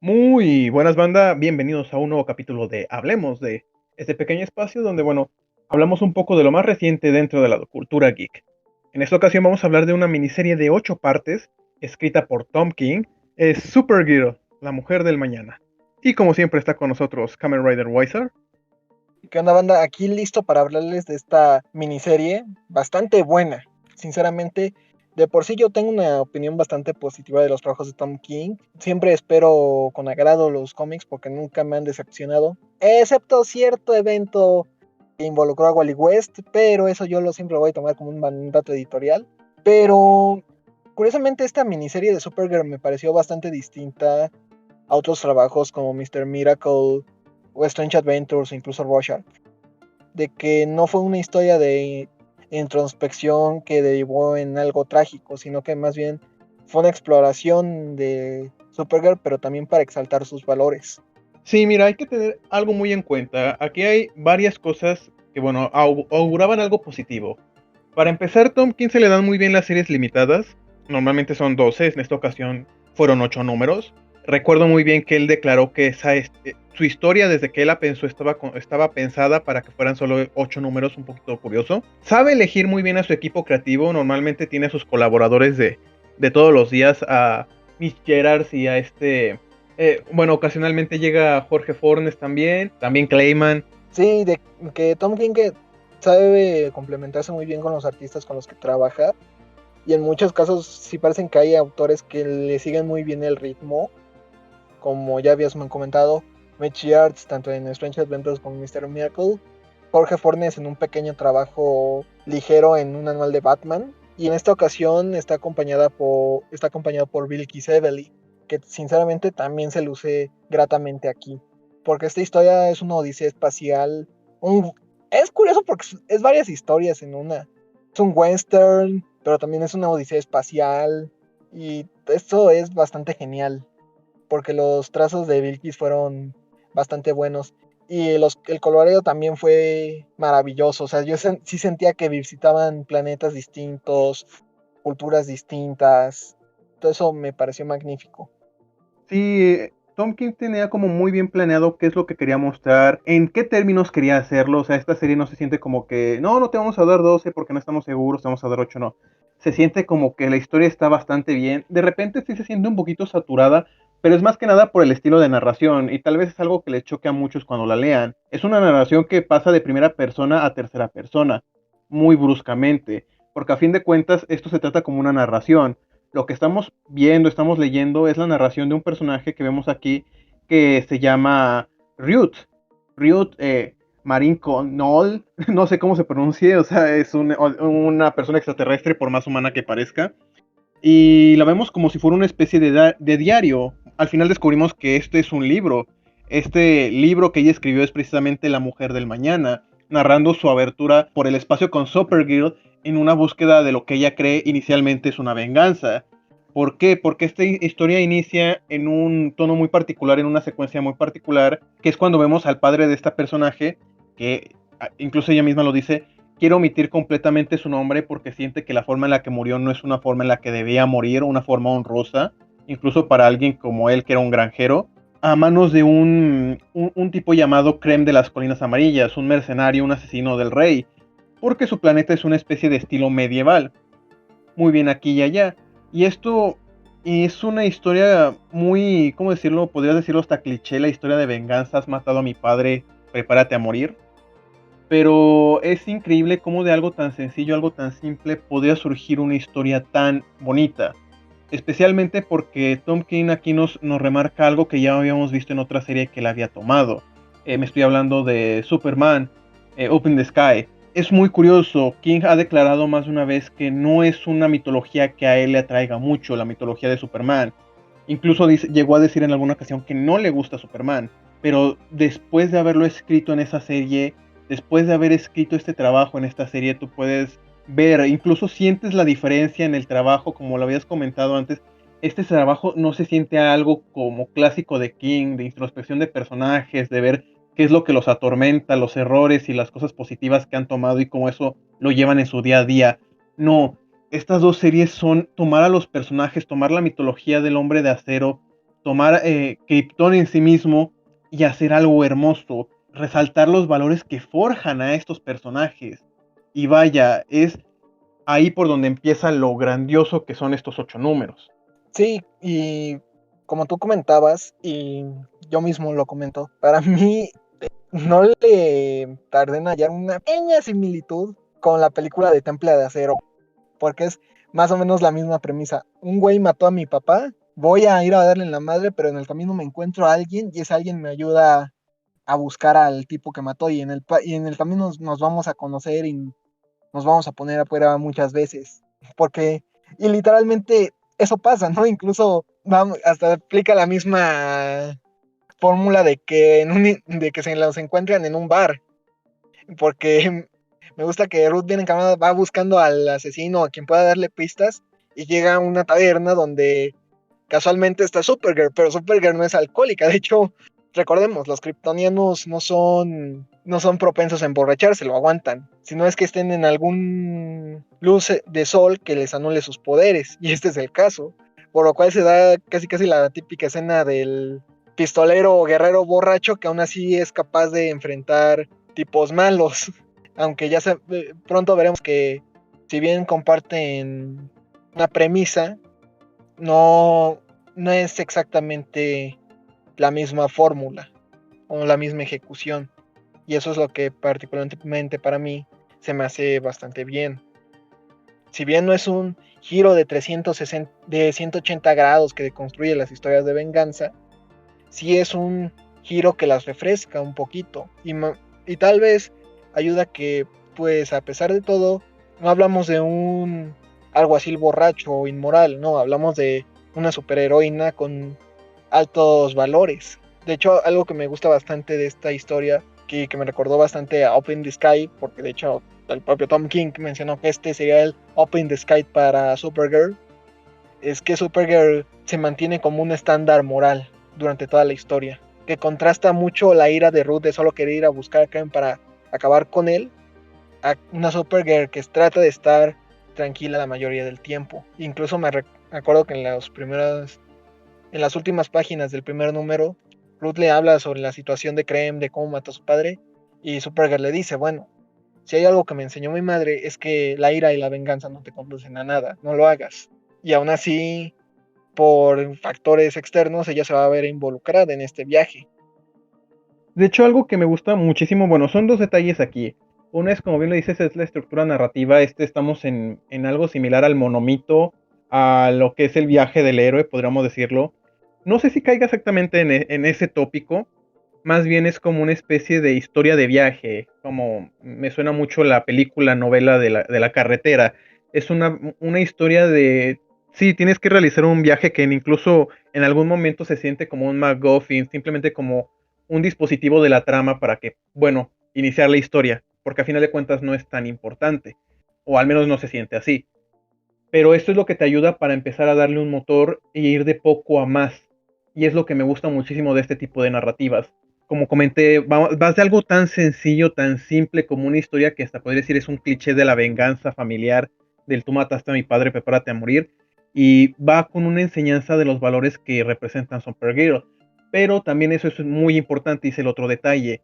Muy buenas banda, bienvenidos a un nuevo capítulo de Hablemos de este pequeño espacio donde, hablamos un poco de lo más reciente dentro de la cultura geek. En esta ocasión vamos a hablar de una miniserie de 8 partes, escrita por Tom King, es Supergirl, la mujer del mañana. Y como siempre está con nosotros Kamen Rider Weiser. ¿Qué onda, banda? Aquí listo para hablarles de esta miniserie bastante buena. Sinceramente, de por sí yo tengo una opinión bastante positiva de los trabajos de Tom King. Siempre espero con agrado los cómics porque nunca me han decepcionado. Excepto cierto evento que involucró a Wally West, pero eso yo lo siempre lo voy a tomar como un mandato editorial. Pero curiosamente esta miniserie de Supergirl me pareció bastante distinta a otros trabajos como Mr. Miracle o Strange Adventures o incluso Rorschach, de que no fue una historia de introspección que derivó en algo trágico, sino que más bien fue una exploración de Supergirl, pero también para exaltar sus valores. Sí, mira, hay que tener algo muy en cuenta. Aquí hay varias cosas que, auguraban algo positivo. Para empezar, Tom King se le dan muy bien las series limitadas. Normalmente son 12, en esta ocasión fueron 8 números. Recuerdo muy bien que él declaró que su historia desde que él la pensó estaba pensada para que fueran solo 8 números, un poquito curioso. Sabe elegir muy bien a su equipo creativo, normalmente tiene a sus colaboradores de todos los días, a Miss Gerards y a ocasionalmente llega Jorge Fornes también Clayman. Sí, de que Tom King que sabe complementarse muy bien con los artistas con los que trabaja, y en muchos casos sí parecen que hay autores que le siguen muy bien el ritmo, como ya habías comentado, Mitch Arts, tanto en Strange Adventures como en Mr. Miracle, Jorge Fornes en un pequeño trabajo ligero en un anual de Batman, y en esta ocasión está acompañado por Bill Kisevely, que sinceramente también se luce gratamente aquí, porque esta historia es una odisea espacial, es curioso porque es varias historias en una, es un western, pero también es una odisea espacial, y esto es bastante genial porque los trazos de Vilkis fueron bastante buenos. Y el coloreo también fue maravilloso. O sea, sí sentía que visitaban planetas distintos, culturas distintas. Todo eso me pareció magnífico. Sí, Tom King tenía como muy bien planeado qué es lo que quería mostrar, en qué términos quería hacerlo. O sea, esta serie no se siente como que, no te vamos a dar 12 porque no estamos seguros, te vamos a dar 8, no. Se siente como que la historia está bastante bien. De repente sí se siente un poquito saturada, pero es más que nada por el estilo de narración, y tal vez es algo que les choque a muchos cuando la lean. Es una narración que pasa de primera persona a tercera persona, muy bruscamente, porque a fin de cuentas esto se trata como una narración. Lo que estamos viendo, estamos leyendo, es la narración de un personaje que vemos aquí que se llama Ryut. Ryut Marin Connell, no sé cómo se pronuncie, o sea, es una persona extraterrestre por más humana que parezca. Y la vemos como si fuera una especie de diario. Al final descubrimos que este es un libro. Este libro que ella escribió es precisamente La Mujer del Mañana, narrando su aventura por el espacio con Supergirl en una búsqueda de lo que ella cree inicialmente es una venganza. ¿Por qué? Porque esta historia inicia en un tono muy particular, en una secuencia muy particular, que es cuando vemos al padre de esta personaje, que incluso ella misma lo dice, quiere omitir completamente su nombre porque siente que la forma en la que murió no es una forma en la que debía morir, una forma honrosa, incluso para alguien como él, que era un granjero, a manos de un tipo llamado Krem de las Colinas Amarillas, un mercenario, un asesino del rey, porque su planeta es una especie de estilo medieval, muy bien aquí y allá. Y esto es una historia muy, ¿cómo decirlo? Podrías decirlo hasta cliché, la historia de venganza, has matado a mi padre, prepárate a morir. Pero es increíble cómo de algo tan sencillo, algo tan simple, podría surgir una historia tan bonita. Especialmente porque Tom King aquí nos remarca algo que ya habíamos visto en otra serie que él había tomado. Me estoy hablando de Superman, Open the Sky. Es muy curioso, King ha declarado más de una vez que no es una mitología que a él le atraiga mucho, la mitología de Superman. Incluso llegó a decir en alguna ocasión que no le gusta Superman. Pero después de haberlo escrito en esa serie, después de haber escrito este trabajo en esta serie, tú puedes ver, incluso sientes la diferencia en el trabajo, como lo habías comentado antes. Este trabajo no se siente algo como clásico de King, de introspección de personajes, de ver qué es lo que los atormenta, los errores y las cosas positivas que han tomado y cómo eso lo llevan en su día a día. No, estas dos series son tomar a los personajes, tomar la mitología del hombre de acero, tomar Krypton en sí mismo y hacer algo hermoso, resaltar los valores que forjan a estos personajes. Y vaya, es ahí por donde empieza lo grandioso que son estos 8 números. Sí, y como tú comentabas, y yo mismo lo comento, para mí no le tardé en hallar una pequeña similitud con la película de Temple de Acero, porque es más o menos la misma premisa. Un güey mató a mi papá, voy a ir a darle en la madre, pero en el camino me encuentro a alguien y ese alguien me ayuda a buscar al tipo que mató y y en el camino nos vamos a conocer y nos vamos a poner a prueba muchas veces. Porque, y literalmente eso pasa, ¿no? Incluso vamos, hasta aplica la misma fórmula de que, de que se los encuentran en un bar. Porque me gusta que Ruth viene encaminada, va buscando al asesino, a quien pueda darle pistas, y llega a una taberna donde casualmente está Supergirl, pero Supergirl no es alcohólica. De hecho, recordemos, los kryptonianos no son propensos a emborracharse, lo aguantan. Si no es que estén en algún luz de sol que les anule sus poderes, y este es el caso. Por lo cual se da casi casi la típica escena del pistolero o guerrero borracho que aún así es capaz de enfrentar tipos malos. Aunque pronto veremos que si bien comparten una premisa, no, no es exactamente la misma fórmula o la misma ejecución. Y eso es lo que particularmente para mí se me hace bastante bien. Si bien no es un giro de 180 grados que deconstruye las historias de venganza, sí es un giro que las refresca un poquito. Y tal vez ayuda que, pues a pesar de todo, no hablamos de un alguacil borracho o inmoral, no, hablamos de una superheroína con altos valores. De hecho, algo que me gusta bastante de esta historia, que me recordó bastante a Open the Sky, porque de hecho el propio Tom King mencionó que este sería el Open the Sky para Supergirl, es que Supergirl se mantiene como un estándar moral durante toda la historia, que contrasta mucho la ira de Ruth de solo querer ir a buscar a Karen para acabar con él, a una Supergirl que trata de estar tranquila la mayoría del tiempo. Incluso me acuerdo que en las últimas páginas del primer número, Ruth le habla sobre la situación de Krem, de cómo mató a su padre, y Supergirl le dice, bueno, si hay algo que me enseñó mi madre es que la ira y la venganza no te conducen a nada, no lo hagas. Y aún así, por factores externos, ella se va a ver involucrada en este viaje. De hecho, algo que me gusta muchísimo, bueno, son dos detalles aquí. Uno es, como bien lo dices, es la estructura narrativa. Estamos en algo similar al monomito, a lo que es el viaje del héroe, podríamos decirlo. No sé si caiga exactamente en ese tópico, más bien es como una especie de historia de viaje, como me suena mucho la película, novela de la carretera. Es una historia de, sí, tienes que realizar un viaje que incluso en algún momento se siente como un MacGuffin, simplemente como un dispositivo de la trama para que, bueno, iniciar la historia, porque a final de cuentas no es tan importante, o al menos no se siente así. Pero esto es lo que te ayuda para empezar a darle un motor e ir de poco a más. Y es lo que me gusta muchísimo de este tipo de narrativas. Como comenté, vas de algo tan sencillo, tan simple como una historia que hasta podría decir es un cliché de la venganza familiar, del tú mataste a mi padre, prepárate a morir, y va con una enseñanza de los valores que representan Supergirl. Pero también eso es muy importante y es el otro detalle.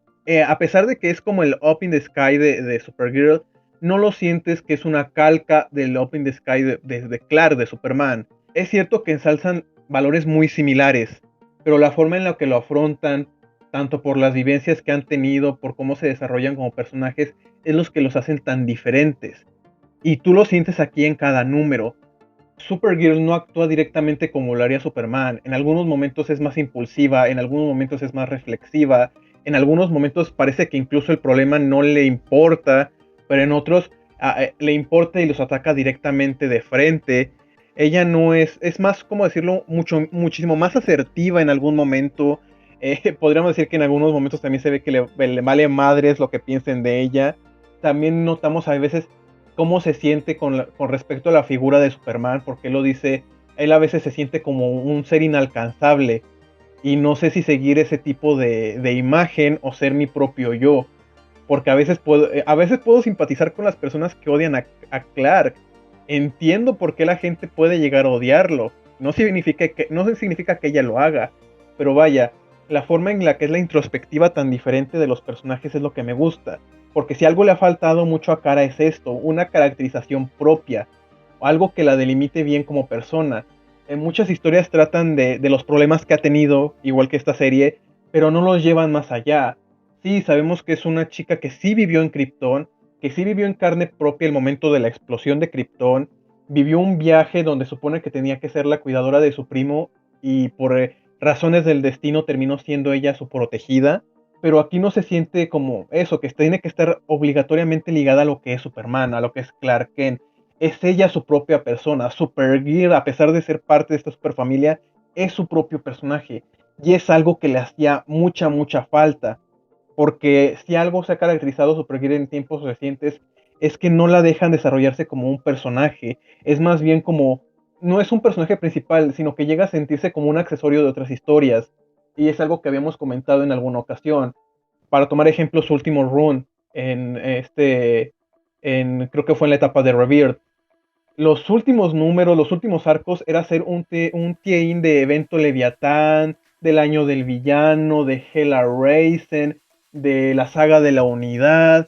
A pesar de que es como el Up in the Sky de Supergirl, no lo sientes que es una calca del Up in the Sky de Clark, de Superman. Es cierto que ensalzan valores muy similares, pero la forma en la que lo afrontan, tanto por las vivencias que han tenido, por cómo se desarrollan como personajes, es los que los hacen tan diferentes. Y tú lo sientes aquí en cada número. Supergirl no actúa directamente como lo haría Superman. En algunos momentos es más impulsiva, en algunos momentos es más reflexiva, en algunos momentos parece que incluso el problema no le importa, pero en otros le importa y los ataca directamente de frente. Ella no es más, como decirlo, muchísimo más asertiva en algún momento. Podríamos decir que en algunos momentos también se ve que le vale madres lo que piensen de ella. También notamos a veces cómo se siente con respecto a la figura de Superman, porque él lo dice, él a veces se siente como un ser inalcanzable y no sé si seguir ese tipo de imagen o ser mi propio yo, porque a veces puedo simpatizar con las personas que odian a Clark, entiendo por qué la gente puede llegar a odiarlo, No significa que ella lo haga, pero vaya, la forma en la que es la introspectiva tan diferente de los personajes es lo que me gusta. Porque si algo le ha faltado mucho a Kara es esto, una caracterización propia, o algo que la delimite bien como persona. En muchas historias tratan de los problemas que ha tenido, igual que esta serie, pero no los llevan más allá. Sí, sabemos que es una chica que sí vivió en Krypton, que sí vivió en carne propia el momento de la explosión de Krypton, vivió un viaje donde supone que tenía que ser la cuidadora de su primo y por razones del destino terminó siendo ella su protegida, pero aquí no se siente como eso, que tiene que estar obligatoriamente ligada a lo que es Superman, a lo que es Clark Kent. Es ella su propia persona. Supergirl, a pesar de ser parte de esta superfamilia, es su propio personaje. Y es algo que le hacía mucha, mucha falta. Porque si algo se ha caracterizado a Supergirl en tiempos recientes, es que no la dejan desarrollarse como un personaje. Es más bien como, no es un personaje principal, sino que llega a sentirse como un accesorio de otras historias. Y es algo que habíamos comentado en alguna ocasión. Para tomar ejemplo, su último run creo que fue en la etapa de Rebirth. Los últimos números, los últimos arcos, era hacer un tie-in de evento Leviatán, del año del villano, de Hela Raisin, de la saga de la unidad.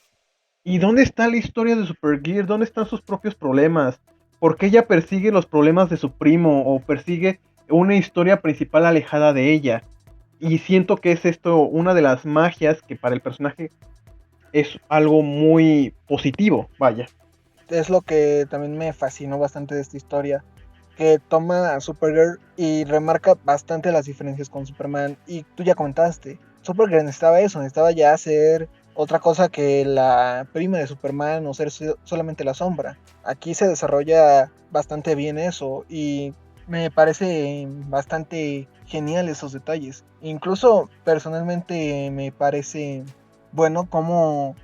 ¿Y dónde está la historia de Supergear? ¿Dónde están sus propios problemas? ¿Por qué ella persigue los problemas de su primo o persigue una historia principal alejada de ella? Y siento que es esto una de las magias que para el personaje es algo muy positivo, vaya. Es lo que también me fascinó bastante de esta historia, que toma a Supergirl y remarca bastante las diferencias con Superman. Y tú ya comentaste, Supergirl necesitaba eso, necesitaba ya ser otra cosa que la prima de Superman o ser solamente la sombra. Aquí se desarrolla bastante bien eso y me parece bastante genial esos detalles. Incluso personalmente me parece bueno como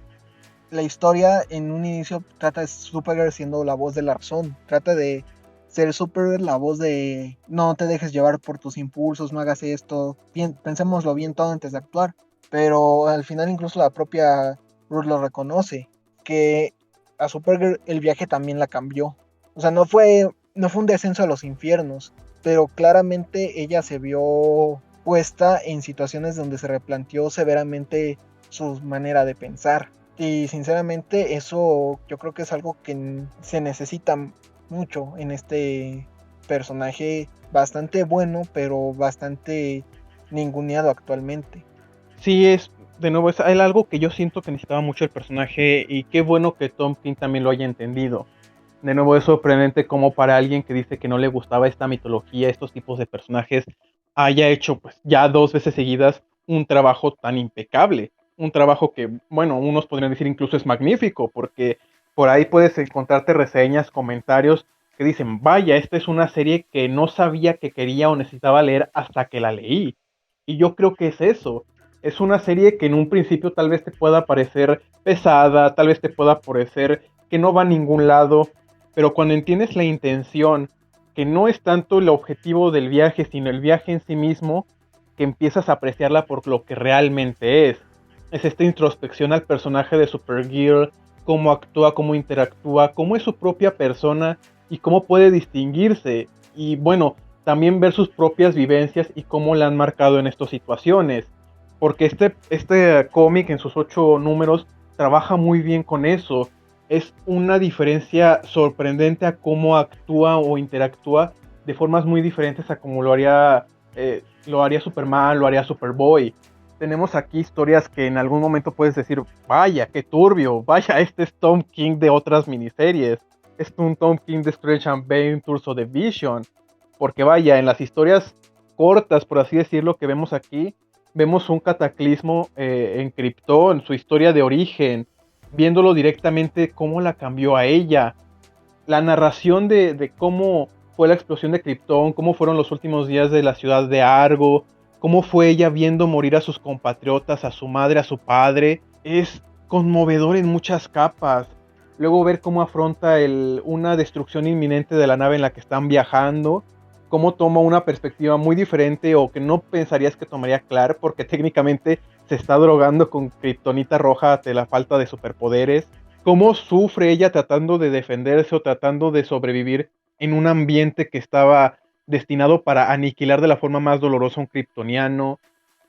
la historia en un inicio trata de Supergirl siendo la voz de la razón, trata de ser Supergirl la voz de no te dejes llevar por tus impulsos, no hagas esto, pensémoslo bien todo antes de actuar, pero al final incluso la propia Ruth lo reconoce, que a Supergirl el viaje también la cambió, o sea, no fue un descenso a los infiernos, pero claramente ella se vio puesta en situaciones donde se replanteó severamente su manera de pensar. Y sinceramente eso yo creo que es algo que se necesita mucho en este personaje bastante bueno, pero bastante ninguneado actualmente. Sí, de nuevo, es algo que yo siento que necesitaba mucho el personaje y qué bueno que Tom King también lo haya entendido. De nuevo, es sorprendente como para alguien que dice que no le gustaba esta mitología, estos tipos de personajes, haya hecho pues ya 2 veces seguidas un trabajo tan impecable. Un trabajo que, bueno, unos podrían decir incluso es magnífico, porque por ahí puedes encontrarte reseñas, comentarios que dicen, vaya, esta es una serie que no sabía que quería o necesitaba leer hasta que la leí. Y yo creo que es eso. Es una serie que en un principio tal vez te pueda parecer pesada, tal vez te pueda parecer que no va a ningún lado, pero cuando entiendes la intención, que no es tanto el objetivo del viaje, sino el viaje en sí mismo, que empiezas a apreciarla por lo que realmente es. Es esta introspección al personaje de Supergirl, cómo actúa, cómo interactúa, cómo es su propia persona y cómo puede distinguirse. Y bueno, también ver sus propias vivencias y cómo la han marcado en estas situaciones. Porque este cómic en sus 8 números trabaja muy bien con eso. Es una diferencia sorprendente a cómo actúa o interactúa de formas muy diferentes a como lo haría Superman, lo haría Superboy. Tenemos aquí historias que en algún momento puedes decir, vaya, qué turbio, vaya, este es Tom King de otras miniseries. Es un Tom King de Strange Adventures o de Vision. Porque vaya, en las historias cortas, por así decirlo, que vemos aquí, vemos un cataclismo en Krypton, su historia de origen, viéndolo directamente cómo la cambió a ella, la narración de cómo fue la explosión de Krypton, cómo fueron los últimos días de la ciudad de Argo, cómo fue ella viendo morir a sus compatriotas, a su madre, a su padre, es conmovedor en muchas capas. Luego ver cómo afronta una destrucción inminente de la nave en la que están viajando, cómo toma una perspectiva muy diferente o que no pensarías que tomaría Clark, porque técnicamente se está drogando con kriptonita roja ante la falta de superpoderes. Cómo sufre ella tratando de defenderse o tratando de sobrevivir en un ambiente que estaba destinado para aniquilar de la forma más dolorosa a un kryptoniano.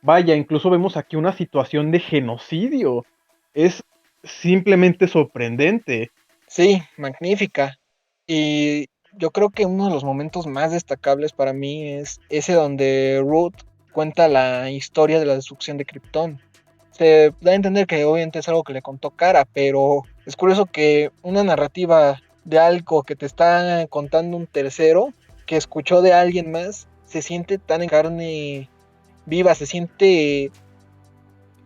Vaya, incluso vemos aquí una situación de genocidio. Es simplemente sorprendente. Sí, magnífica. Y yo creo que uno de los momentos más destacables para mí es ese donde Ruth cuenta la historia de la destrucción de Krypton. Se da a entender que obviamente es algo que le contó Kara, pero es curioso que una narrativa de algo que te está contando un tercero, que escuchó de alguien más, se siente tan en carne viva, se siente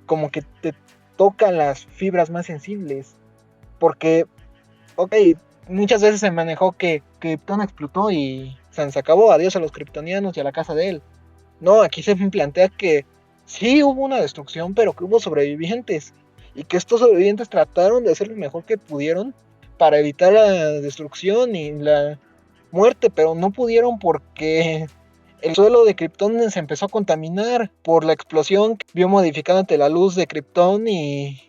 como que te toca las fibras más sensibles. Porque, ok, muchas veces se manejó que Krypton explotó y se acabó, adiós a los kryptonianos y a la casa de él. No, aquí se plantea que sí hubo una destrucción, pero que hubo sobrevivientes. Y que estos sobrevivientes trataron de hacer lo mejor que pudieron para evitar la destrucción y la muerte, pero no pudieron porque el suelo de Krypton se empezó a contaminar por la explosión que vio modificada ante la luz de Krypton y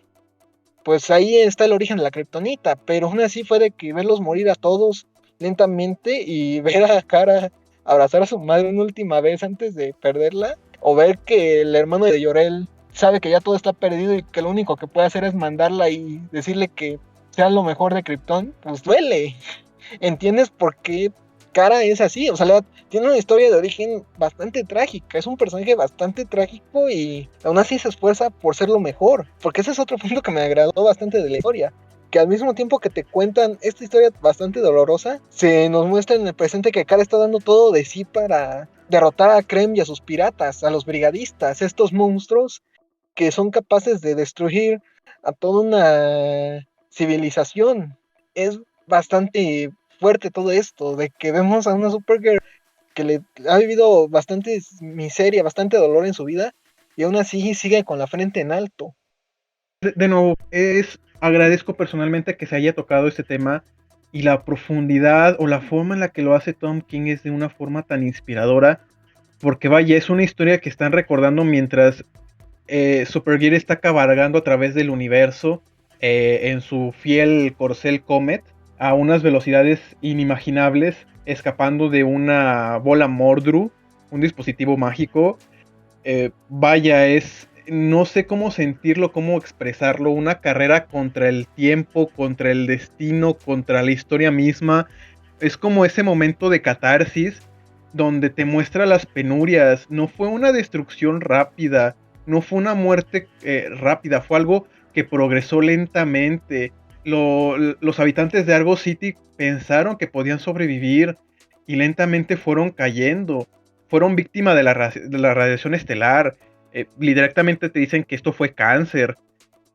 pues ahí está el origen de la kriptonita, pero aún así fue de que verlos morir a todos lentamente y ver a Kara abrazar a su madre una última vez antes de perderla, o ver que el hermano de Yorel sabe que ya todo está perdido y que lo único que puede hacer es mandarla y decirle que sea lo mejor de Krypton, pues duele. ¿Entiendes por qué Kara es así? O sea, tiene una historia de origen bastante trágica, es un personaje bastante trágico y aún así se esfuerza por ser lo mejor, porque ese es otro punto que me agradó bastante de la historia, que al mismo tiempo que te cuentan esta historia bastante dolorosa, se nos muestra en el presente que Kara está dando todo de sí para derrotar a Krem y a sus piratas, a los brigadistas, estos monstruos que son capaces de destruir a toda una civilización. Es bastante fuerte todo esto, de que vemos a una Supergirl que le ha vivido bastante miseria, bastante dolor en su vida, y aún así sigue con la frente en alto. De nuevo, agradezco personalmente que se haya tocado este tema y la profundidad o la forma en la que lo hace Tom King es de una forma tan inspiradora, porque vaya, es una historia que están recordando mientras Supergirl está cabalgando a través del universo en su fiel corcel Comet a unas velocidades inimaginables, escapando de una bola Mordru, un dispositivo mágico. Vaya, no sé cómo sentirlo, cómo expresarlo, una carrera contra el tiempo, contra el destino, contra la historia misma. Es como ese momento de catarsis donde te muestra las penurias. No fue una destrucción rápida, no fue una muerte rápida, fue algo que progresó lentamente. Los habitantes de Argo City pensaron que podían sobrevivir y lentamente fueron cayendo. Fueron víctimas de la radiación estelar. Directamente te dicen que esto fue cáncer.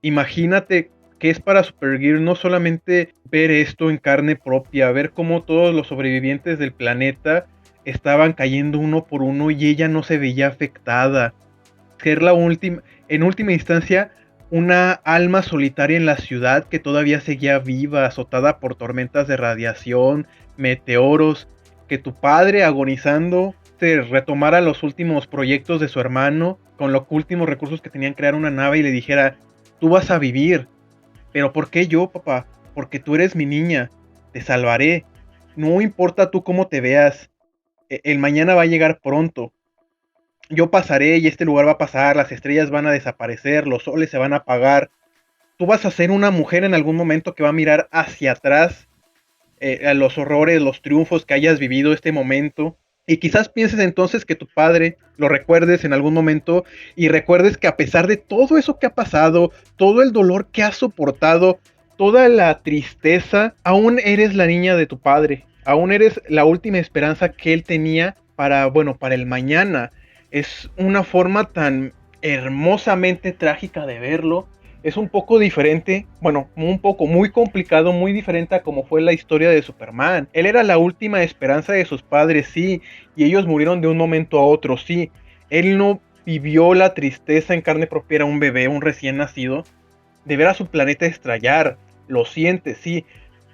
Imagínate que es para Supergirl no solamente ver esto en carne propia, ver cómo todos los sobrevivientes del planeta estaban cayendo uno por uno y ella no se veía afectada. Ser en última instancia, una alma solitaria en la ciudad que todavía seguía viva, azotada por tormentas de radiación, meteoros, que tu padre agonizando se retomara los últimos proyectos de su hermano con los últimos recursos que tenían, crear una nave y le dijera, tú vas a vivir. Pero ¿por qué yo, papá? Porque tú eres mi niña, te salvaré. No importa tú cómo te veas, el mañana va a llegar pronto. Yo pasaré y este lugar va a pasar, las estrellas van a desaparecer, los soles se van a apagar. Tú vas a ser una mujer en algún momento que va a mirar hacia atrás a los horrores, los triunfos que hayas vivido este momento. Y quizás pienses entonces que tu padre lo recuerdes en algún momento y recuerdes que a pesar de todo eso que ha pasado, todo el dolor que has soportado, toda la tristeza, aún eres la niña de tu padre, aún eres la última esperanza que él tenía para, bueno, para el mañana. Es una forma tan hermosamente trágica de verlo. Es un poco diferente, bueno, un poco muy complicado, muy diferente a como fue la historia de Superman. Él era la última esperanza de sus padres, sí, y ellos murieron de un momento a otro, sí. Él no vivió la tristeza en carne propia, era un bebé, un recién nacido, de ver a su planeta estrellar. Lo siente, sí,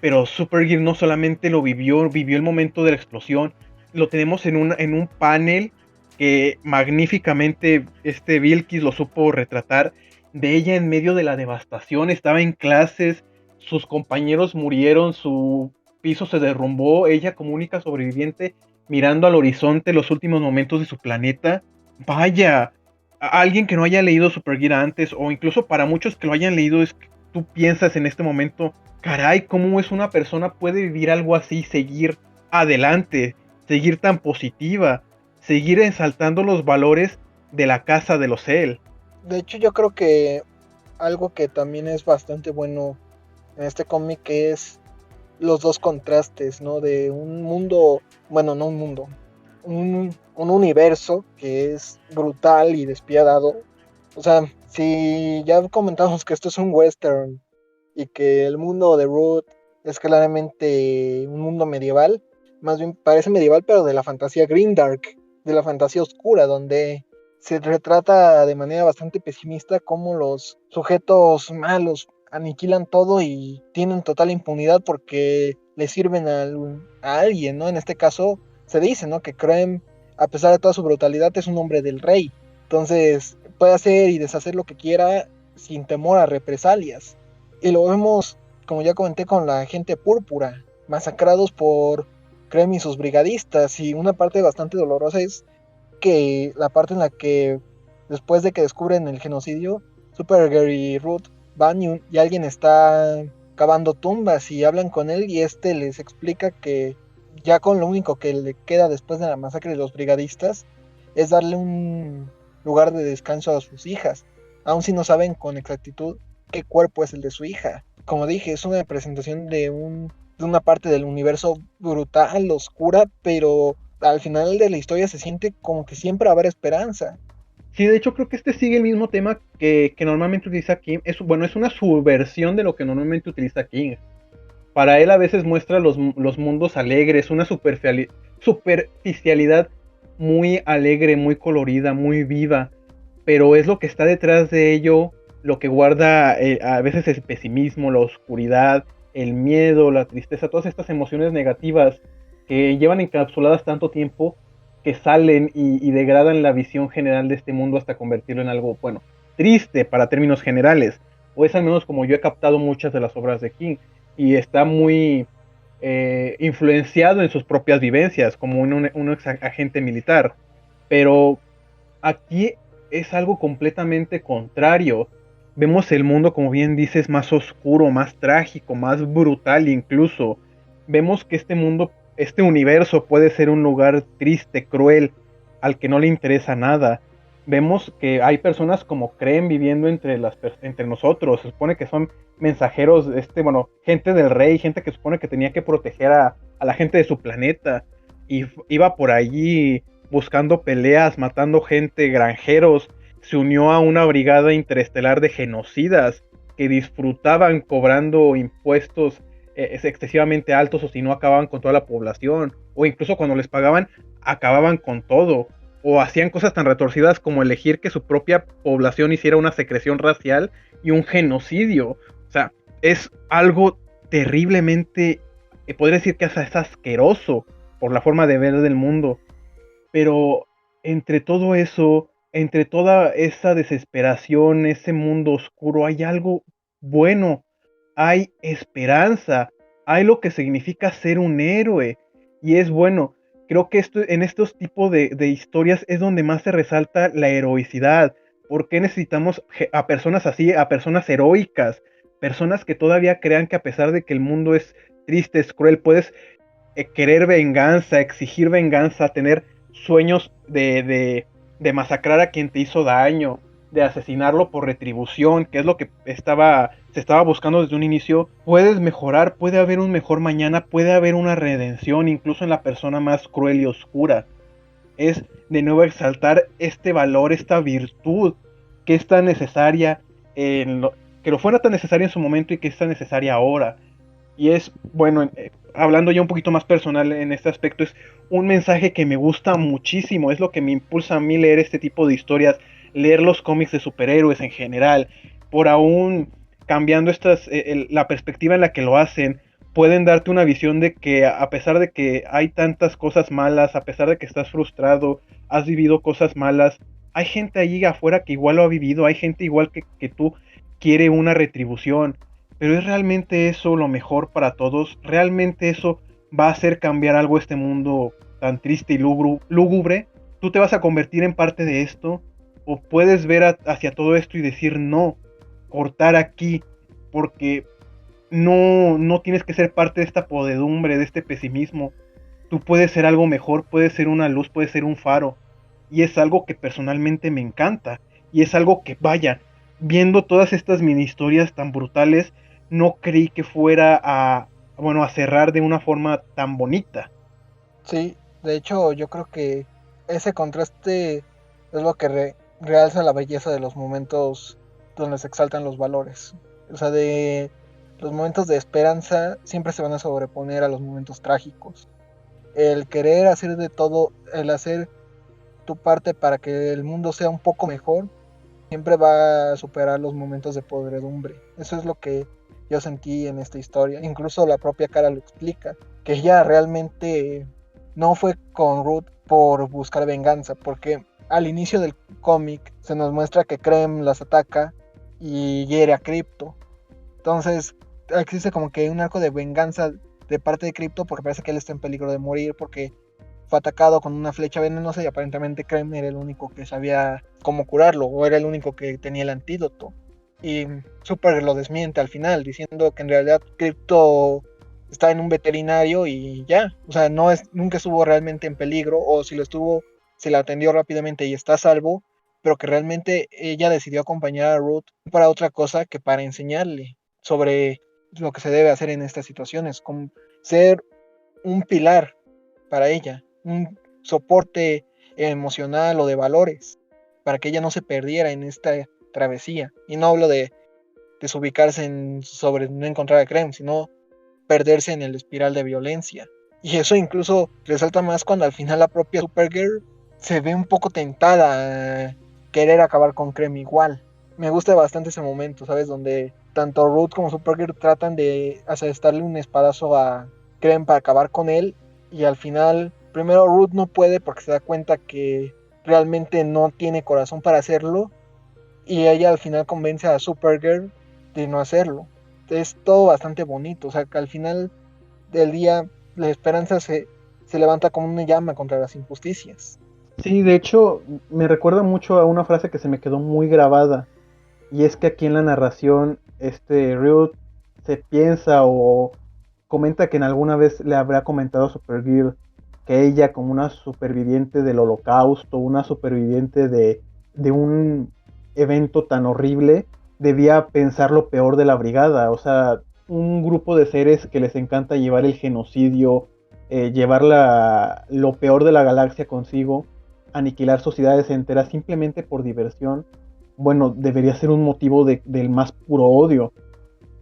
pero Supergirl no solamente lo vivió, vivió el momento de la explosión. Lo tenemos en un panel que magníficamente Vilkis lo supo retratar, de ella en medio de la devastación. Estaba en clases, sus compañeros murieron, su piso se derrumbó, ella como única sobreviviente mirando al horizonte los últimos momentos de su planeta. Vaya, alguien que no haya leído Supergear antes, o incluso para muchos que lo hayan leído, es que tú piensas en este momento, caray, ¿cómo es una persona puede vivir algo así, seguir adelante, seguir tan positiva, seguir exaltando los valores de la casa de los Cell? De hecho, yo creo que algo que también es bastante bueno en este cómic es los dos contrastes, ¿no? De un mundo, bueno, no un mundo, un universo que es brutal y despiadado. O sea, si ya comentamos que esto es un western y que el mundo de Root es claramente un mundo medieval, más bien parece medieval, pero de la fantasía grimdark, de la fantasía oscura, donde se retrata de manera bastante pesimista cómo los sujetos malos aniquilan todo y tienen total impunidad porque le sirven a alguien, ¿no? En este caso se dice, ¿no? Que Krem, a pesar de toda su brutalidad, es un hombre del rey. Entonces puede hacer y deshacer lo que quiera sin temor a represalias. Y lo vemos, como ya comenté, con la gente púrpura, masacrados por Krem y sus brigadistas. Y una parte bastante dolorosa es que la parte en la que después de que descubren el genocidio, Supergirl y Ruth van y alguien está cavando tumbas y hablan con él y este les explica que ya con lo único que le queda después de la masacre de los brigadistas es darle un lugar de descanso a sus hijas, aun si no saben con exactitud qué cuerpo es el de su hija. Como dije, es una presentación de una parte del universo brutal, oscura, pero al final de la historia se siente como que siempre va a haber esperanza. Sí, de hecho creo que este sigue el mismo tema que normalmente utiliza King. Bueno, es una subversión de lo que normalmente utiliza King. Para él a veces muestra los mundos alegres, una superficialidad muy alegre, muy colorida, muy viva, pero es lo que está detrás de ello, lo que guarda a veces el pesimismo, la oscuridad, el miedo, la tristeza, todas estas emociones negativas que llevan encapsuladas tanto tiempo que salen y degradan la visión general de este mundo hasta convertirlo en algo, bueno, triste para términos generales, o es al menos como yo he captado muchas de las obras de King, y está muy influenciado en sus propias vivencias, como un ex agente militar, pero aquí es algo completamente contrario. Vemos el mundo, como bien dices, más oscuro, más trágico, más brutal incluso. Vemos que este mundo, este universo puede ser un lugar triste, cruel, al que no le interesa nada. Vemos que hay personas como Krem viviendo entre nosotros. Se supone que son mensajeros, bueno, gente del rey, gente que supone que tenía que proteger a la gente de su planeta. Y iba por allí buscando peleas, matando gente, granjeros. Se unió a una brigada interestelar de genocidas que disfrutaban cobrando impuestos excesivamente altos, o si no acababan con toda la población, o incluso cuando les pagaban acababan con todo, o hacían cosas tan retorcidas como elegir que su propia población hiciera una secreción racial y un genocidio. O sea, es algo terriblemente, podría decir que hasta es asqueroso por la forma de ver del mundo. Pero entre todo eso, entre toda esa desesperación, ese mundo oscuro, hay algo bueno, hay esperanza, hay lo que significa ser un héroe. Y es bueno, creo que en estos tipos de historias es donde más se resalta la heroicidad. ¿Por qué necesitamos a personas así, a personas heroicas? Personas que todavía crean que a pesar de que el mundo es triste, es cruel, puedes querer venganza, exigir venganza, tener sueños de masacrar a quien te hizo daño, de asesinarlo por retribución, que es lo que se estaba buscando desde un inicio. Puedes mejorar, puede haber un mejor mañana, puede haber una redención, incluso en la persona más cruel y oscura. Es de nuevo exaltar este valor, esta virtud que es tan necesaria, que lo fuera tan necesaria en su momento y que es tan necesaria ahora. Y es, bueno, hablando ya un poquito más personal en este aspecto, es un mensaje que me gusta muchísimo, es lo que me impulsa a mí leer este tipo de historias, leer los cómics de superhéroes en general, por aún cambiando la perspectiva en la que lo hacen, pueden darte una visión de que a pesar de que hay tantas cosas malas, a pesar de que estás frustrado, has vivido cosas malas, hay gente allí afuera que igual lo ha vivido, hay gente igual que tú quiere una retribución. Pero ¿es realmente eso lo mejor para todos? ¿Realmente eso va a hacer cambiar algo este mundo tan triste y lúgubre, tú te vas a convertir en parte de esto, o puedes ver hacia todo esto y decir no, cortar aquí, porque no tienes que ser parte de esta podedumbre, de este pesimismo. Tú puedes ser algo mejor, puedes ser una luz, puedes ser un faro. Y es algo que personalmente me encanta. Y es algo que, vaya, viendo todas estas mini historias tan brutales, no creí que fuera a cerrar de una forma tan bonita. Sí, de hecho yo creo que ese contraste es lo que realza la belleza de los momentos donde se exaltan los valores. O sea, de los momentos de esperanza siempre se van a sobreponer a los momentos trágicos. El querer hacer de todo, el hacer tu parte para que el mundo sea un poco mejor, siempre va a superar los momentos de podredumbre. Eso es lo que yo sentí en esta historia. Incluso la propia Cara lo explica, que ella realmente no fue con Ruth por buscar venganza, porque al inicio del cómic se nos muestra que Krem las ataca y hiere a Crypto. Entonces existe como que un arco de venganza de parte de Crypto porque parece que él está en peligro de morir porque fue atacado con una flecha venenosa y aparentemente Krem era el único que sabía cómo curarlo o era el único que tenía el antídoto. Y Super lo desmiente al final diciendo que en realidad Crypto está en un veterinario y ya, o sea, nunca estuvo realmente en peligro o si lo estuvo se la atendió rápidamente y está a salvo, pero que realmente ella decidió acompañar a Ruth para otra cosa que para enseñarle sobre lo que se debe hacer en estas situaciones, como ser un pilar para ella, un soporte emocional o de valores, para que ella no se perdiera en esta travesía. Y no hablo de desubicarse sobre no encontrar a Krem, sino perderse en el espiral de violencia. Y eso incluso resalta más cuando al final la propia Supergirl se ve un poco tentada a querer acabar con Krem igual. Me gusta bastante ese momento, ¿sabes? Donde tanto Ruth como Supergirl tratan de asestarle un espadazo a Krem para acabar con él. Y al final, primero Ruth no puede porque se da cuenta que realmente no tiene corazón para hacerlo. Y ella al final convence a Supergirl de no hacerlo. Es todo bastante bonito. O sea, que al final del día la esperanza se levanta como una llama contra las injusticias. Sí, de hecho, me recuerda mucho a una frase que se me quedó muy grabada. Y es que aquí en la narración, Ruth se piensa o comenta que en alguna vez le habrá comentado a Supergirl que ella, como una superviviente del holocausto, una superviviente de un evento tan horrible, debía pensar lo peor de la brigada. O sea, un grupo de seres que les encanta llevar el genocidio, llevar lo peor de la galaxia consigo, aniquilar sociedades enteras simplemente por diversión, bueno, debería ser un motivo del más puro odio.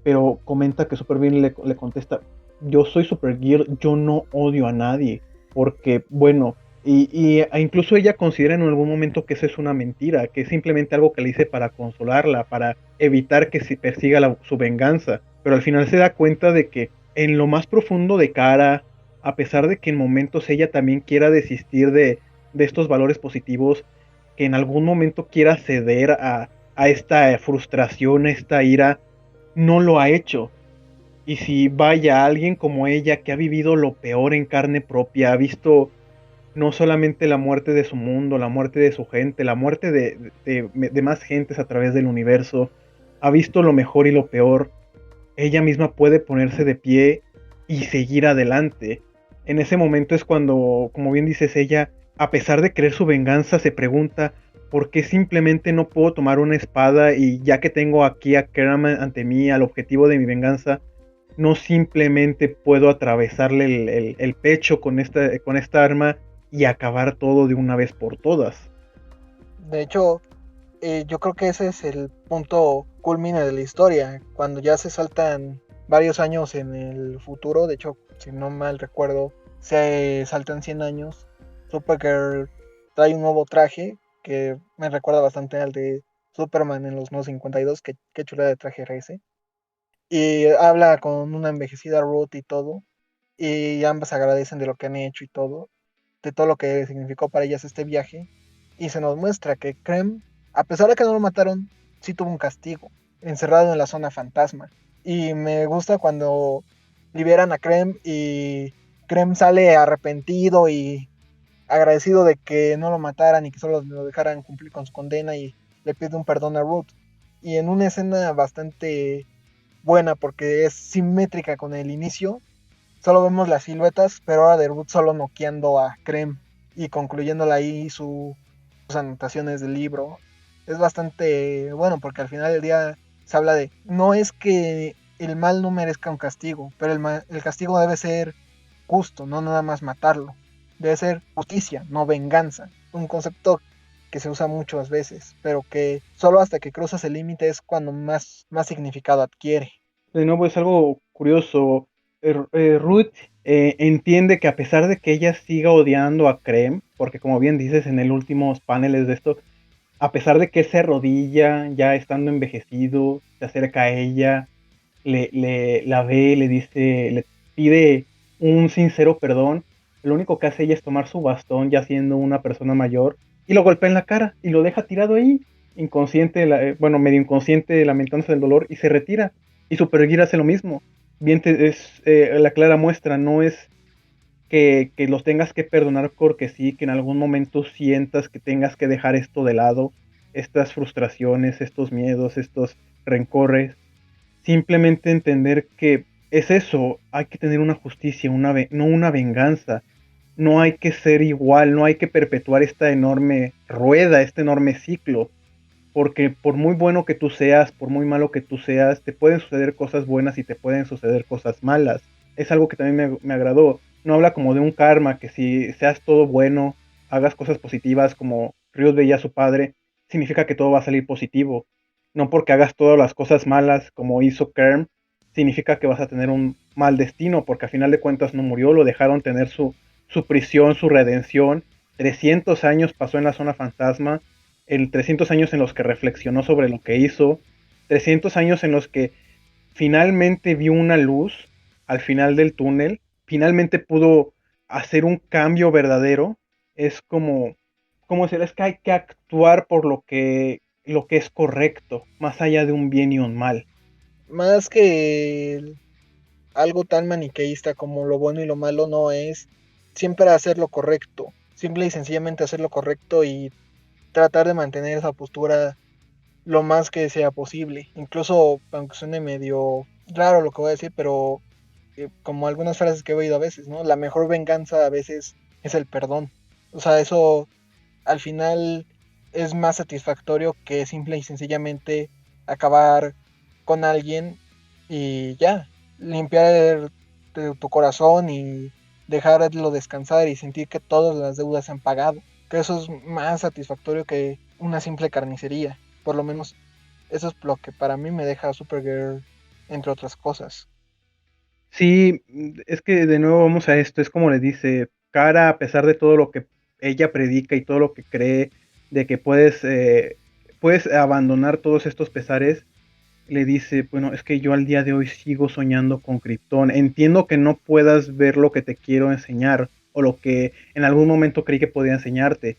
Pero comenta que Supergirl le contesta, yo soy Supergirl, yo no odio a nadie. Porque, bueno, incluso ella considera en algún momento que eso es una mentira, que es simplemente algo que le dice para consolarla, para evitar que se persiga su venganza. Pero al final se da cuenta de que en lo más profundo de Kara, a pesar de que en momentos ella también quiera desistir de estos valores positivos, que en algún momento quiera ceder a esta frustración, a esta ira, no lo ha hecho. Y si vaya alguien como ella que ha vivido lo peor en carne propia, ha visto no solamente la muerte de su mundo, la muerte de su gente, la muerte de más gentes a través del universo, ha visto lo mejor y lo peor, ella misma puede ponerse de pie y seguir adelante. En ese momento es cuando, como bien dices, ella, a pesar de querer su venganza, se pregunta por qué simplemente no puedo tomar una espada y ya que tengo aquí a Kerama ante mí, al objetivo de mi venganza, no simplemente puedo atravesarle el pecho con esta arma y acabar todo de una vez por todas. De hecho, yo creo que ese es el punto culmine de la historia, cuando ya se saltan varios años en el futuro. De hecho, si no mal recuerdo, se saltan 100 años. Supergirl trae un nuevo traje que me recuerda bastante al de Superman en los 952, que chula de traje era ese. Y habla con una envejecida Ruth y todo, y ambas agradecen de lo que han hecho y todo, de todo lo que significó para ellas este viaje. Y se nos muestra que Krem, a pesar de que no lo mataron, sí tuvo un castigo, encerrado en la zona fantasma. Y me gusta cuando liberan a Krem y Krem sale arrepentido y agradecido de que no lo mataran y que solo lo dejaran cumplir con su condena y le pide un perdón a Ruth. Y en una escena bastante buena porque es simétrica con el inicio, solo vemos las siluetas, pero ahora de Ruth solo noqueando a Krem y concluyéndola ahí sus anotaciones del libro. Es bastante bueno porque al final del día se habla de, no es que el mal no merezca un castigo, pero el castigo debe ser justo, no nada más matarlo. Debe ser justicia, no venganza. Un concepto que se usa muchas veces, pero que solo hasta que cruzas el límite es cuando más significado adquiere. De nuevo es algo curioso. Ruth entiende que a pesar de que ella siga odiando a Krem, porque como bien dices en el últimos paneles de esto, a pesar de que él se arrodilla, ya estando envejecido, se acerca a ella, la ve, le dice, le pide un sincero perdón, lo único que hace ella es tomar su bastón, ya siendo una persona mayor, y lo golpea en la cara, y lo deja tirado ahí, inconsciente, bueno, medio inconsciente, lamentándose del dolor, y se retira. Y Supergear hace lo mismo. Bien, es la clara muestra, no es que los tengas que perdonar porque sí, que en algún momento sientas que tengas que dejar esto de lado, estas frustraciones, estos miedos, estos rencores, simplemente entender que es eso, hay que tener una justicia, no una venganza, no hay que ser igual, no hay que perpetuar esta enorme rueda, este enorme ciclo, porque por muy bueno que tú seas, por muy malo que tú seas, te pueden suceder cosas buenas y te pueden suceder cosas malas. Es algo que también me agradó. No habla como de un karma, que si seas todo bueno, hagas cosas positivas como Ryut veía a su padre, significa que todo va a salir positivo. No porque hagas todas las cosas malas como hizo Kerm, significa que vas a tener un mal destino, porque a final de cuentas no murió, lo dejaron tener su prisión, su redención. 300 años pasó en la zona fantasma, el 300 años en los que reflexionó sobre lo que hizo, 300 años en los que finalmente vio una luz al final del túnel, finalmente pudo hacer un cambio verdadero. Es como decir, es que hay que actuar por lo que es correcto, más allá de un bien y un mal. Más que algo tan maniqueísta como lo bueno y lo malo, no es siempre hacer lo correcto, simple y sencillamente hacer lo correcto y tratar de mantener esa postura lo más que sea posible. Incluso, aunque suene medio raro lo que voy a decir, pero como algunas frases que he oído a veces, ¿no? La mejor venganza a veces es el perdón. O sea, eso al final es más satisfactorio que simple y sencillamente acabar con alguien y ya, limpiar tu corazón y dejarlo descansar y sentir que todas las deudas se han pagado. Que eso es más satisfactorio que una simple carnicería. Por lo menos eso es lo que para mí me deja Supergirl, entre otras cosas. Sí, es que de nuevo vamos a esto, es como le dice, Kara, a pesar de todo lo que ella predica y todo lo que cree, de que puedes abandonar todos estos pesares, le dice, bueno, es que yo al día de hoy sigo soñando con Krypton. Entiendo que no puedas ver lo que te quiero enseñar o lo que en algún momento creí que podía enseñarte,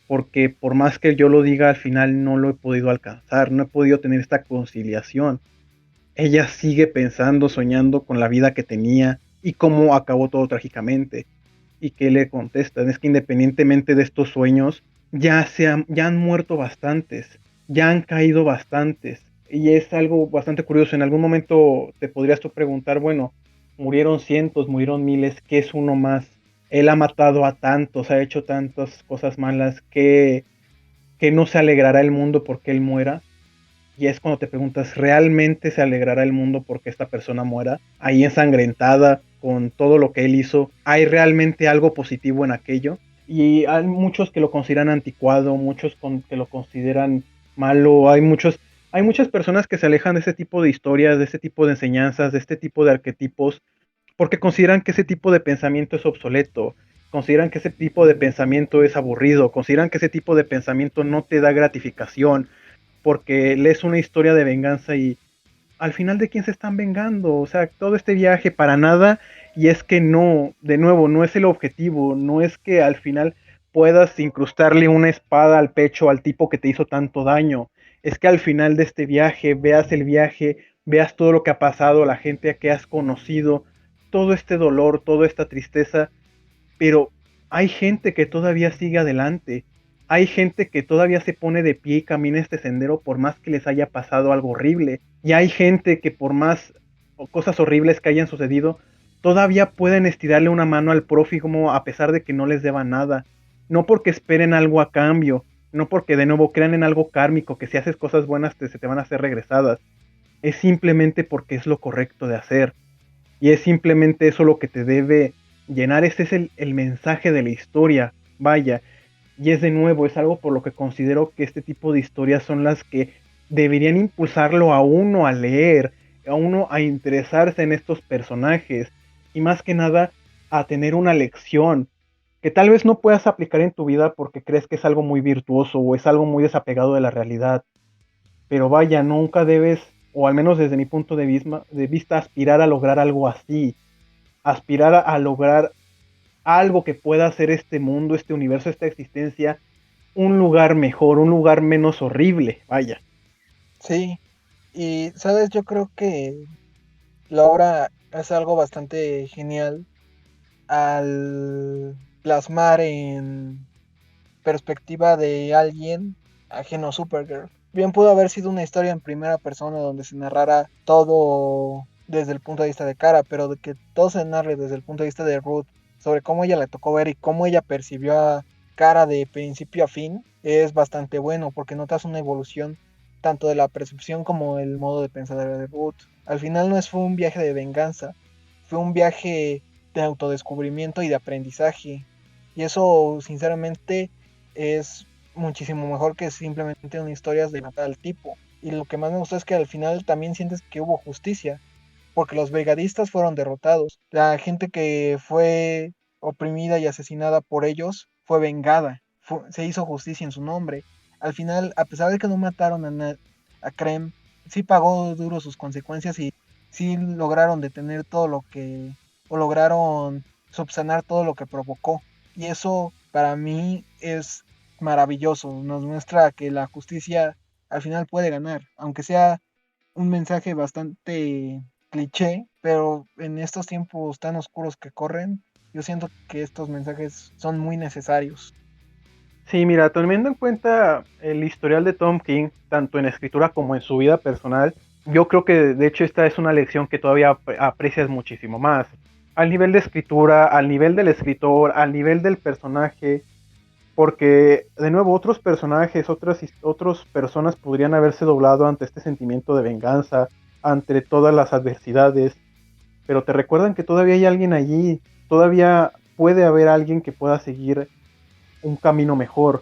porque por más que yo lo diga, al final no lo he podido alcanzar, no he podido tener esta conciliación. Ella sigue pensando, soñando con la vida que tenía y cómo acabó todo trágicamente. Y que le contestan, es que independientemente de estos sueños, ya han muerto bastantes, ya han caído bastantes. Y es algo bastante curioso. En algún momento te podrías tú preguntar, bueno, murieron cientos, murieron miles, ¿qué es uno más? Él ha matado a tantos, ha hecho tantas cosas malas que no se alegrará el mundo porque él muera. Y es cuando te preguntas, ¿realmente se alegrará el mundo porque esta persona muera? Ahí ensangrentada con todo lo que él hizo, ¿hay realmente algo positivo en aquello? Y hay muchos que lo consideran anticuado, que lo consideran malo, hay muchas personas que se alejan de ese tipo de historias, de ese tipo de enseñanzas, de este tipo de arquetipos, porque consideran que ese tipo de pensamiento es obsoleto, consideran que ese tipo de pensamiento es aburrido, consideran que ese tipo de pensamiento no te da gratificación, porque lees una historia de venganza y al final de quién se están vengando, o sea, todo este viaje para nada, y es que no, de nuevo, no es el objetivo, no es que al final puedas incrustarle una espada al pecho al tipo que te hizo tanto daño, es que al final de este viaje veas todo lo que ha pasado, la gente que has conocido, todo este dolor, toda esta tristeza, pero hay gente que todavía sigue adelante. Hay gente que todavía se pone de pie y camina este sendero por más que les haya pasado algo horrible. Y hay gente que por más cosas horribles que hayan sucedido, todavía pueden estirarle una mano al prójimo a pesar de que no les deba nada. No porque esperen algo a cambio, no porque de nuevo crean en algo kármico, que si haces cosas buenas se te van a hacer regresadas. Es simplemente porque es lo correcto de hacer. Y es simplemente eso lo que te debe llenar. Ese es el mensaje de la historia. Vaya. Y es de nuevo, es algo por lo que considero que este tipo de historias son las que deberían impulsarlo a uno a leer, a uno a interesarse en estos personajes y más que nada a tener una lección que tal vez no puedas aplicar en tu vida porque crees que es algo muy virtuoso o es algo muy desapegado de la realidad. Pero vaya, nunca debes, o al menos desde mi punto de vista, aspirar a lograr algo así. Aspirar a lograr algo que pueda hacer este mundo, este universo, esta existencia, un lugar mejor, un lugar menos horrible, vaya. Sí, y sabes, yo creo que la obra hace algo bastante genial al plasmar en perspectiva de alguien ajeno a Supergirl. Bien pudo haber sido una historia en primera persona donde se narrara todo desde el punto de vista de Kara, pero de que todo se narre desde el punto de vista de Ruth, sobre cómo ella le tocó ver y cómo ella percibió a Kara de principio a fin, es bastante bueno porque notas una evolución tanto de la percepción como el modo de pensar de Ruth. Al final no fue un viaje de venganza, fue un viaje de autodescubrimiento y de aprendizaje. Y eso, sinceramente, es muchísimo mejor que simplemente una historia de matar al tipo. Y lo que más me gustó es que al final también sientes que hubo justicia, porque los brigadistas fueron derrotados. La gente que fue oprimida y asesinada por ellos fue vengada. Se hizo justicia en su nombre. Al final, a pesar de que no mataron a Krem, sí pagó duro sus consecuencias y sí lograron detener todo lo que, o lograron subsanar todo lo que provocó. Y eso para mí es maravilloso. Nos muestra que la justicia al final puede ganar, aunque sea un mensaje bastante cliché, pero en estos tiempos tan oscuros que corren, yo siento que estos mensajes son muy necesarios. Sí, mira, teniendo en cuenta el historial de Tom King, tanto en escritura como en su vida personal, yo creo que de hecho esta es una lección que todavía aprecias muchísimo más. Al nivel de escritura, al nivel del escritor, al nivel del personaje, porque de nuevo otros personajes, otras personas podrían haberse doblado ante este sentimiento de venganza, ante todas las adversidades, pero te recuerdan que todavía hay alguien allí, todavía puede haber alguien que pueda seguir un camino mejor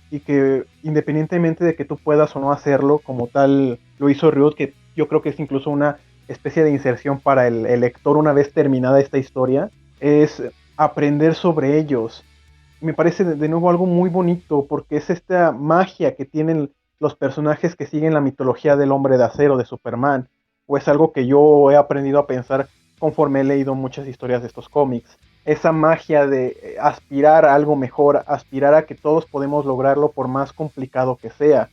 y que independientemente de que tú puedas o no hacerlo, como tal lo hizo Ryut, que yo creo que es incluso una especie de inserción para el lector una vez terminada esta historia, es aprender sobre ellos. Me parece de nuevo algo muy bonito porque es esta magia que tienen los personajes que siguen la mitología del hombre de acero, de Superman, o es algo que yo he aprendido a pensar conforme he leído muchas historias de estos cómics. Esa magia de aspirar a algo mejor, aspirar a que todos podemos lograrlo por más complicado que sea.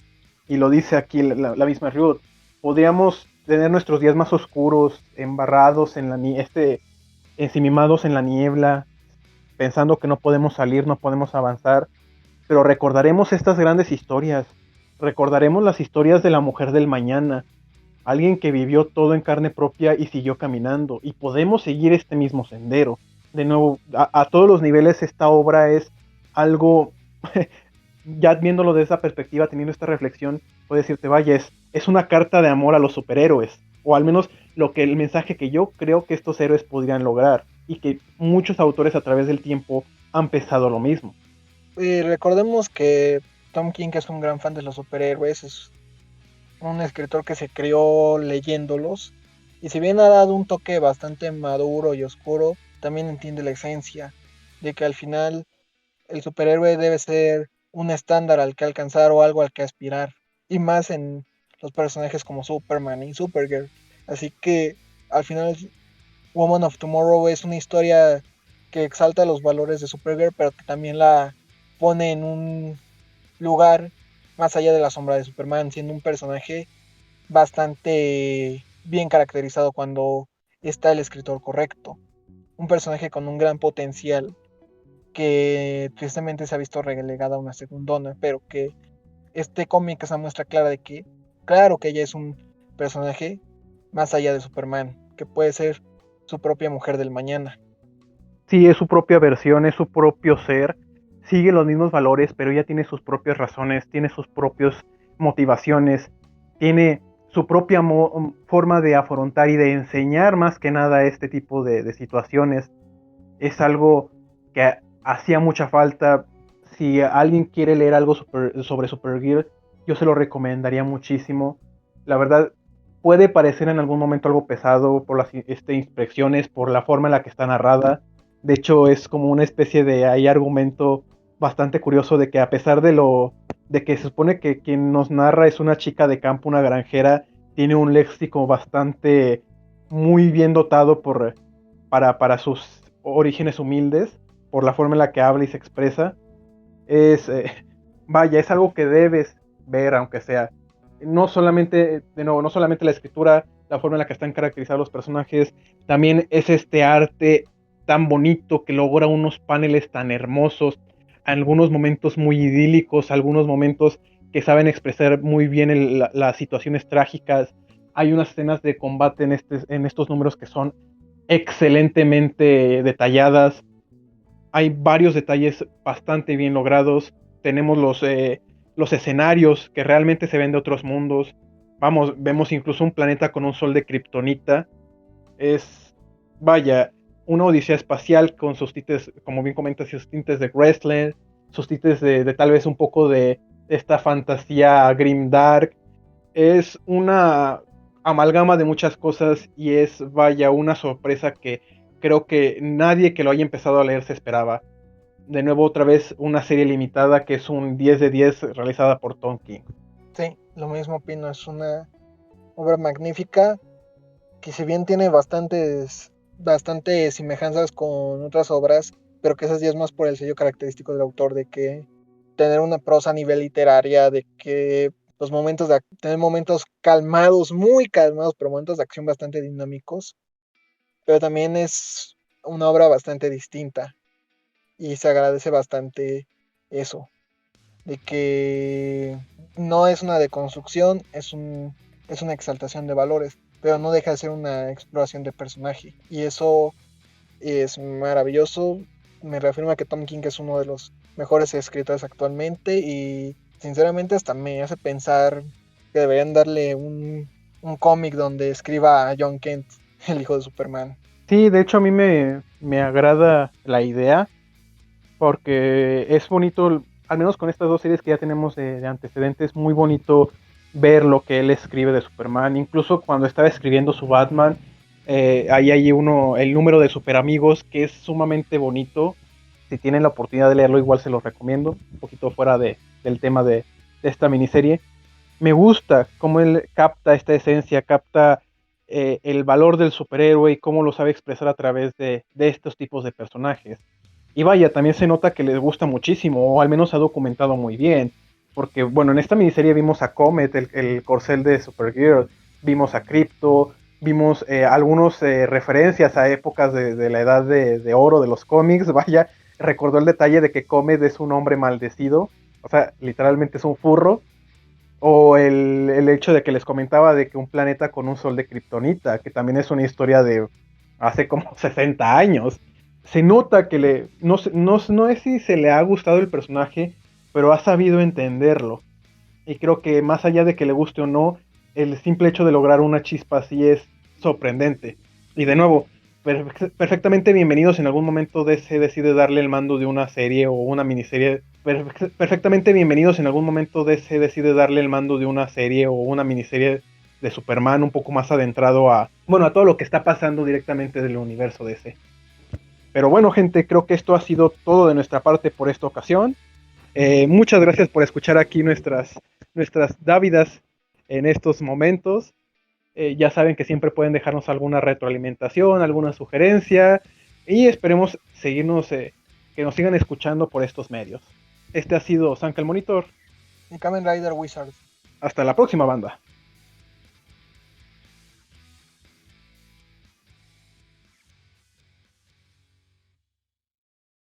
Y lo dice aquí la misma Ryut. Podríamos tener nuestros días más oscuros, embarrados en ensimismados en la niebla, pensando que no podemos salir, no podemos avanzar, pero recordaremos estas grandes historias, recordaremos las historias de la mujer del mañana, alguien que vivió todo en carne propia y siguió caminando, y podemos seguir este mismo sendero. De nuevo, a todos los niveles esta obra es algo, ya viéndolo de esa perspectiva, teniendo esta reflexión, puedo decirte, vaya, es una carta de amor a los superhéroes, o al menos el mensaje que yo creo que estos héroes podrían lograr, y que muchos autores a través del tiempo han pensado lo mismo. Y recordemos que Tom King es un gran fan de los superhéroes, es un escritor que se crió leyéndolos, y si bien ha dado un toque bastante maduro y oscuro, también entiende la esencia de que al final el superhéroe debe ser un estándar al que alcanzar o algo al que aspirar, y más en los personajes como Superman y Supergirl. Así que al final Woman of Tomorrow es una historia que exalta los valores de Supergirl, pero que también la pone en un lugar más allá de la sombra de Superman, siendo un personaje bastante bien caracterizado cuando está el escritor correcto. un personaje con un gran potencial que tristemente se ha visto relegada a una segundona, pero que este cómic es una muestra clara de que, claro que ella es un personaje más allá de Superman, que puede ser su propia mujer del mañana. Sí, es su propia versión, es su propio ser, sigue los mismos valores, pero ella tiene sus propias razones, tiene sus propias motivaciones, tiene su propia forma de afrontar y de enseñar más que nada este tipo de situaciones. Es algo que hacía mucha falta. Si alguien quiere leer algo sobre Supergirl, yo se lo recomendaría muchísimo. La verdad, puede parecer en algún momento algo pesado por las inspecciones, por la forma en la que está narrada. De hecho, es como una especie de hay argumento bastante curioso de que a pesar de que se supone que quien nos narra es una chica de campo, una granjera, tiene un léxico bastante muy bien dotado para sus orígenes humildes, por la forma en la que habla y se expresa. Es, vaya, es algo que debes ver, aunque sea. No solamente, de nuevo, no solamente la escritura, la forma en la que están caracterizados los personajes, también es este arte tan bonito que logra unos paneles tan hermosos, algunos momentos muy idílicos, algunos momentos que saben expresar muy bien las situaciones trágicas. Hay unas escenas de combate en estos números que son excelentemente detalladas. Hay varios detalles bastante bien logrados. Tenemos los escenarios que realmente se ven de otros mundos. Vamos, vemos incluso un planeta con un sol de kriptonita. Es, vaya, una odisea espacial con sus tintes, como bien comentas, sus tintes de wrestling, sus tintes de tal vez un poco de esta fantasía grimdark. Es una amalgama de muchas cosas y es, vaya, una sorpresa que creo que nadie que lo haya empezado a leer se esperaba. De nuevo, otra vez, una serie limitada que es un 10 de 10 realizada por Tom King. Sí, lo mismo opino, es una obra magnífica que si bien tiene bastantes semejanzas con otras obras, pero que esas ya es más por el sello característico del autor, de que tener una prosa a nivel literaria, de que los momentos tener momentos calmados, muy calmados, pero momentos de acción bastante dinámicos, pero también es una obra bastante distinta y se agradece bastante eso, de que no es una deconstrucción, es una exaltación de valores, pero no deja de ser una exploración de personaje. Y eso es maravilloso. Me reafirma que Tom King es uno de los mejores escritores actualmente y sinceramente hasta me hace pensar que deberían darle un cómic donde escriba a John Kent, el hijo de Superman. Sí, de hecho a mí me agrada la idea porque es bonito, al menos con estas dos series que ya tenemos de antecedentes, muy bonito ver lo que él escribe de Superman. Incluso cuando estaba escribiendo su Batman, ahí hay el número de Super Amigos, que es sumamente bonito. Si tienen la oportunidad de leerlo, igual se los recomiendo, un poquito fuera del tema de esta miniserie. Me gusta cómo él capta esta esencia, capta el valor del superhéroe y cómo lo sabe expresar a través de estos tipos de personajes. Y vaya, también se nota que les gusta muchísimo, o al menos ha documentado muy bien. Porque, bueno, en esta miniserie vimos a Comet, el corcel de Supergirl, vimos a Crypto, vimos algunas referencias a épocas de la edad de oro de los cómics. Vaya, recordó el detalle de que Comet es un hombre maldecido, o sea, literalmente es un furro. O el hecho de que les comentaba de que un planeta con un sol de kriptonita, que también es una historia de hace como 60 años. Se nota que no es si se le ha gustado el personaje, pero ha sabido entenderlo. Y creo que más allá de que le guste o no, el simple hecho de lograr una chispa así es sorprendente. Y de nuevo, perfectamente bienvenidos en algún momento DC decide darle el mando de una serie o una miniserie. Perfectamente bienvenidos en algún momento DC decide darle el mando de una serie o una miniserie de Superman un poco más adentrado bueno, a todo lo que está pasando directamente del universo DC. Pero bueno, gente, creo que esto ha sido todo de nuestra parte por esta ocasión. Muchas gracias por escuchar aquí nuestras dávidas en estos momentos. Ya saben que siempre pueden dejarnos alguna retroalimentación, alguna sugerencia y esperemos que nos sigan escuchando por estos medios. Este ha sido Sanka el Monitor. Y Kamen Rider Wizard. Hasta la próxima, banda.